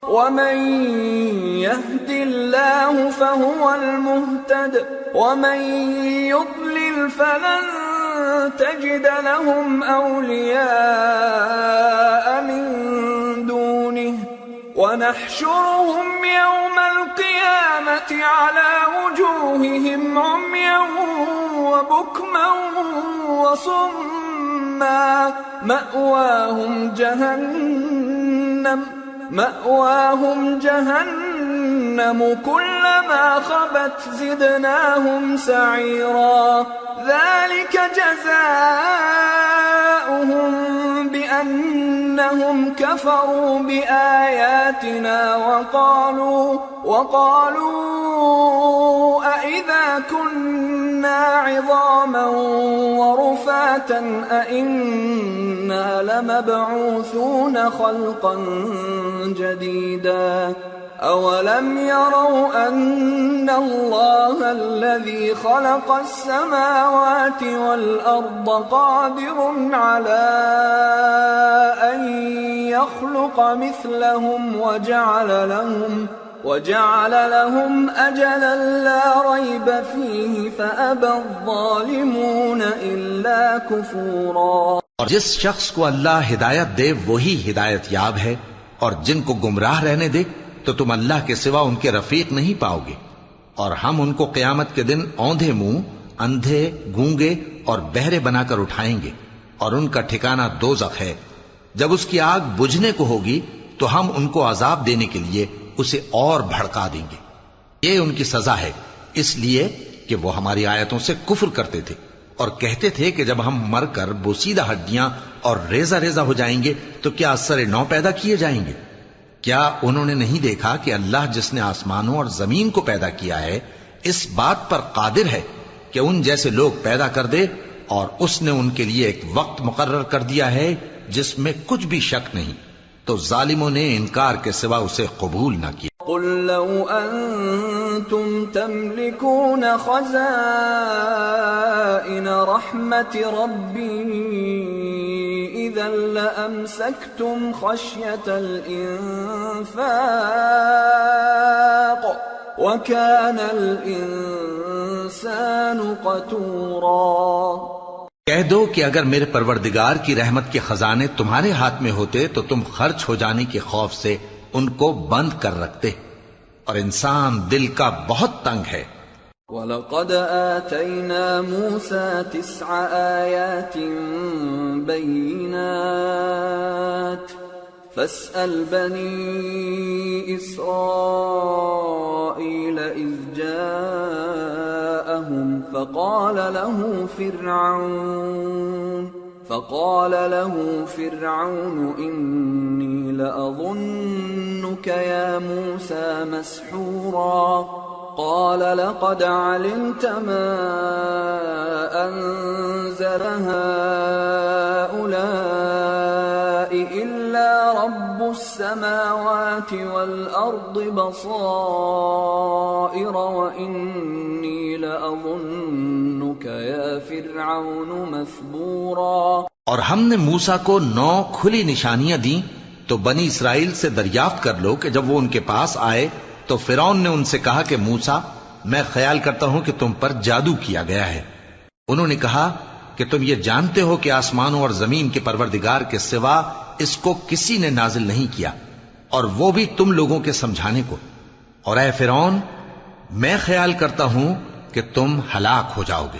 ومن يهد الله فهو المهتد ومن يضلل فلن تجد لهم أولياء من دونه ونحشرهم يوم القيامة على وجوههم عميا وبكما وصما مأواهم جهنم كلما خبت زدناهم سعيرا ذلك جزاؤهم بأنهم كفروا بآياتنا وقالوا أئذا كنا عظاما ورفاتا أئنا لمبعوثون خلقا جديدا أولم يروا أن الله الذي خلق السماوات والأرض قادر على أن يخلق مثلهم وجعل لهم أجلا لا ريب فيه فأبى الظالمون إلا كفورا. اور جس شخص کو اللہ ہدایت دے وہی ہدایت یاب ہے، اور جن کو گمراہ رہنے دے تو تم اللہ کے سوا ان کے رفیق نہیں پاؤ گے. اور ہم ان کو قیامت کے دن اوندھے منہ، اندھے، گونگے اور بہرے بنا کر اٹھائیں گے، اور ان کا ٹھکانہ دوزخ ہے. جب اس کی آگ بجھنے کو ہوگی تو ہم ان کو عذاب دینے کے لیے اسے اور بھڑکا دیں گے. یہ ان کی سزا ہے، اس لیے کہ وہ ہماری آیتوں سے کفر کرتے تھے اور کہتے تھے کہ جب ہم مر کر بوسیدہ ہڈیاں اور ریزہ ریزہ ہو جائیں گے تو کیا اثر نو پیدا کیے جائیں گے؟ کیا انہوں نے نہیں دیکھا کہ اللہ جس نے آسمانوں اور زمین کو پیدا کیا ہے اس بات پر قادر ہے کہ ان جیسے لوگ پیدا کر دے، اور اس نے ان کے لیے ایک وقت مقرر کر دیا ہے جس میں کچھ بھی شک نہیں. تو ظالموں نے انکار کے سوا اسے قبول نہ کیا. قل لو أنتم تملكون خزائن رحمة ربي إذا لأمسكتم خشية الإنفاق وكان الإنسان قتورا. کہہ دو کہ اگر میرے پروردگار کی رحمت کے خزانے تمہارے ہاتھ میں ہوتے تو تم خرچ ہو جانے کے خوف سے ان کو بند کر رکھتے، اور انسان دل کا بہت تنگ ہے. وَلَقَدْ آتَيْنَا مُوسَى 9 آيَاتٍ بَيِّنَاتٍ فَاسْأَلْ بَنِي إِسْرَائِيلَ إِذْ جَاءَهُمْ فقال له فرعون إني لأظنك يا موسى مسحورا. قال لقد علمت ما أنزل هؤلاء إلا رب السماوات والأرض بصائر وإني لأظنك يا فرعون مثبورا. اور ہم نے موسیٰ کو 9 کھلی نشانیاں دیں تو بنی اسرائیل سے دریافت کر لو کہ جب وہ ان کے پاس آئے تو فرعون نے ان سے کہا کہ موسیٰ میں خیال کرتا ہوں کہ تم پر جادو کیا گیا ہے. انہوں نے کہا کہ تم یہ جانتے ہو کہ آسمانوں اور زمین کے پروردگار کے سوا اس کو کسی نے نازل نہیں کیا، اور وہ بھی تم لوگوں کے سمجھانے کو. اور اے فرعون میں خیال کرتا ہوں کہ تم ہلاک ہو جاؤ گے.